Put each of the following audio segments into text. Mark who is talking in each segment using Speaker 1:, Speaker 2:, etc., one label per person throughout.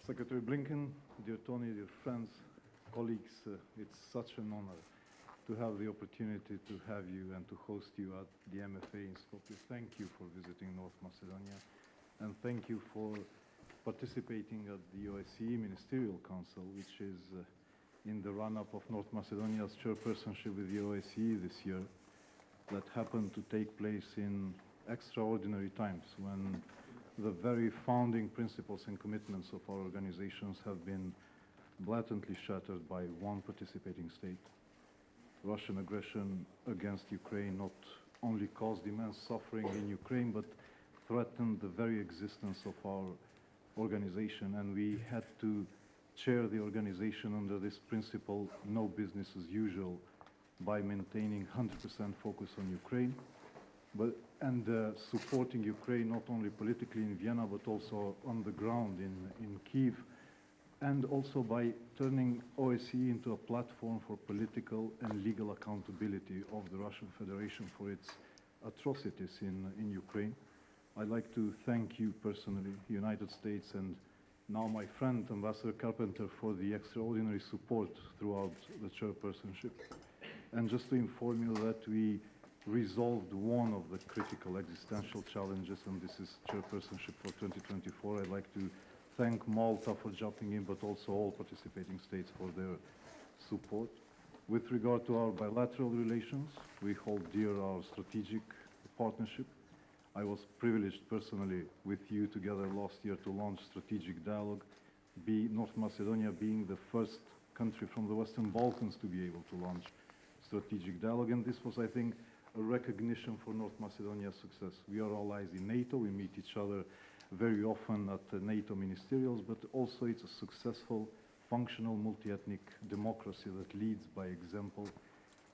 Speaker 1: Secretary Blinken, dear Tony, dear friends, colleagues, it's such an honor to have the opportunity to have you and to host you at the MFA in Skopje. Thank you for visiting North Macedonia, and thank you for participating at the OSCE Ministerial Council, which is in the run-up of North Macedonia's chairpersonship with the OSCE this year, that happened to take place in extraordinary times when the very founding principles and commitments of our organizations have been blatantly shattered by one participating state. Russian aggression against Ukraine not only caused immense suffering in Ukraine, but threatened the very existence of our organization, and we had to chair the organization under this principle, no business as usual, by maintaining 100% focus on Ukraine, and supporting Ukraine not only politically in Vienna, but also on the ground in Kyiv, and also by turning OSCE into a platform for political and legal accountability of the Russian Federation for its atrocities in Ukraine. I'd like to thank you personally, United States, and now my friend, Ambassador Carpenter, for the extraordinary support throughout the chairpersonship. And just to inform you that we resolved one of the critical existential challenges, and this is chairpersonship for 2024. I'd like to thank Malta for jumping in, but also all participating states for their support. With regard to our bilateral relations, we hold dear our strategic partnership. I was privileged personally with you together last year to launch strategic dialogue, North Macedonia being the first country from the Western Balkans to be able to launch strategic dialogue, and this was, I think, a recognition for North Macedonia's success. We are allies in NATO, we meet each other very often at the NATO ministerials, but also it's a successful, functional, multi-ethnic democracy that leads by example.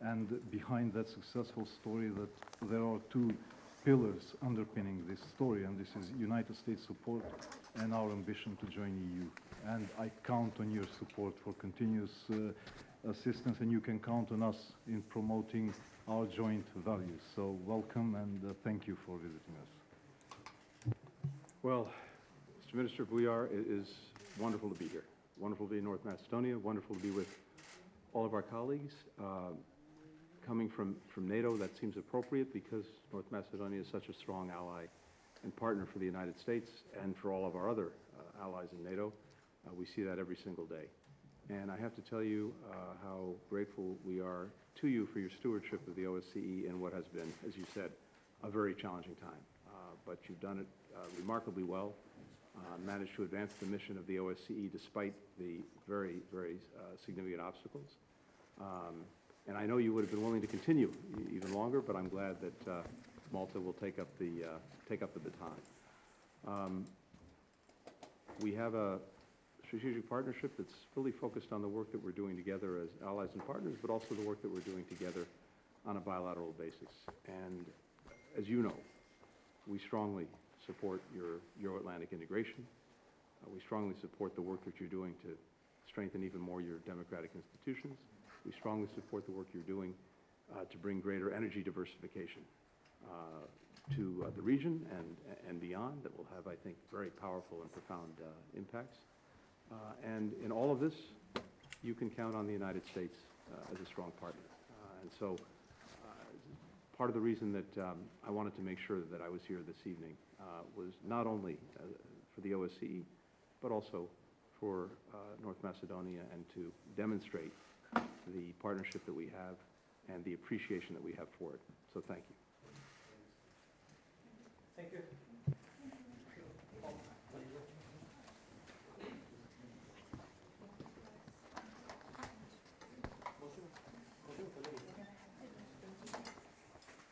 Speaker 1: And behind that successful story, that there are two pillars underpinning this story, and this is United States support and our ambition to join EU. And I count on your support for continuous assistance, and you can count on us in promoting our joint values. So welcome, and thank you for visiting us.
Speaker 2: Well, Mr. Minister, it is wonderful to be here. Wonderful to be in North Macedonia, wonderful to be with all of our colleagues. Coming from NATO, that seems appropriate because North Macedonia is such a strong ally and partner for the United States and for all of our other allies in NATO. We see that every single day. And I have to tell you how grateful we are to you for your stewardship of the OSCE in what has been, as you said, a very challenging time. But you've done it remarkably well, managed to advance the mission of the OSCE despite the very, very significant obstacles. And I know you would have been willing to continue even longer, but I'm glad that Malta will take up the baton. We have a strategic partnership that's fully focused on the work that we're doing together as allies and partners, but also the work that we're doing together on a bilateral basis. And as you know, we strongly support your Euro-Atlantic integration. We strongly support the work that you're doing to strengthen even more your democratic institutions. We strongly support the work you're doing to bring greater energy diversification to the region and beyond that will have, I think, very powerful and profound impacts. And in all of this, you can count on the United States as a strong partner. And so part of the reason that I wanted to make sure that I was here this evening was not only for the OSCE, but also for North Macedonia, and to demonstrate the partnership that we have and the appreciation that we have for it. So thank you.
Speaker 3: Thank you.